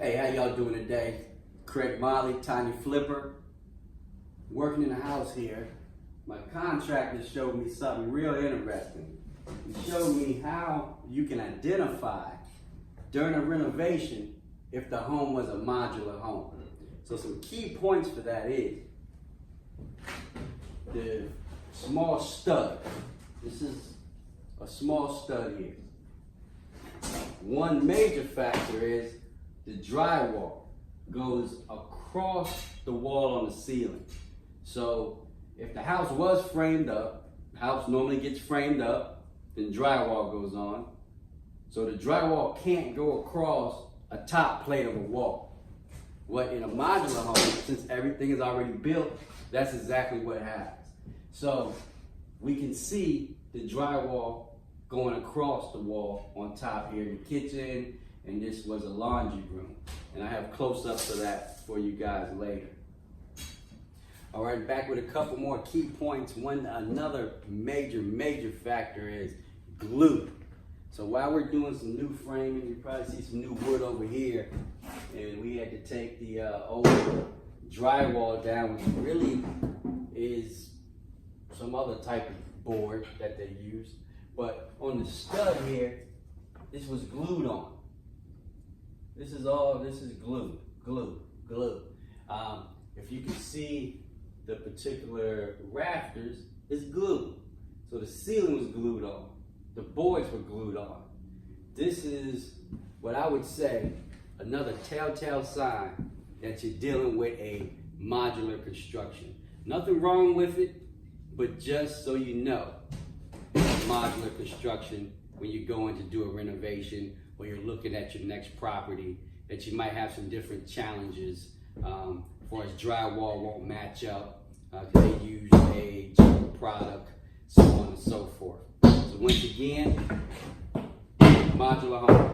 Hey, how y'all doing today? Craig Molly, Tiny Flipper. Working in the house here. My contractor showed me something real interesting. He showed me how you can identify during a renovation if the home was a modular home. So some key points for that is the small stud. This is a small stud here. One major factor is the drywall goes across the wall on the ceiling. So if the house was framed up, the house normally gets framed up, then drywall goes on. So the drywall can't go across a top plate of a wall. What in a modular home, since everything is already built, that's exactly what happens. So we can see the drywall going across the wall on top here in the kitchen, and this was a laundry room. And I have close-ups of that for you guys later. All right, back with a couple more key points. Another major factor is glue. So while we're doing some new framing, you probably see some new wood over here, and we had to take the old drywall down, which really is some other type of board that they use. But on the stud here, this was glued on. This is glue. If you can see the particular rafters, it's glue. So the ceiling was glued on. The boards were glued on. This is what I would say another telltale sign that you're dealing with a modular construction. Nothing wrong with it, but just so you know, modular construction, when you're going to do a renovation or you're looking at your next property, that you might have some different challenges. For as drywall won't match up, they use a cheaper product, so on and so forth. So once again, modular home.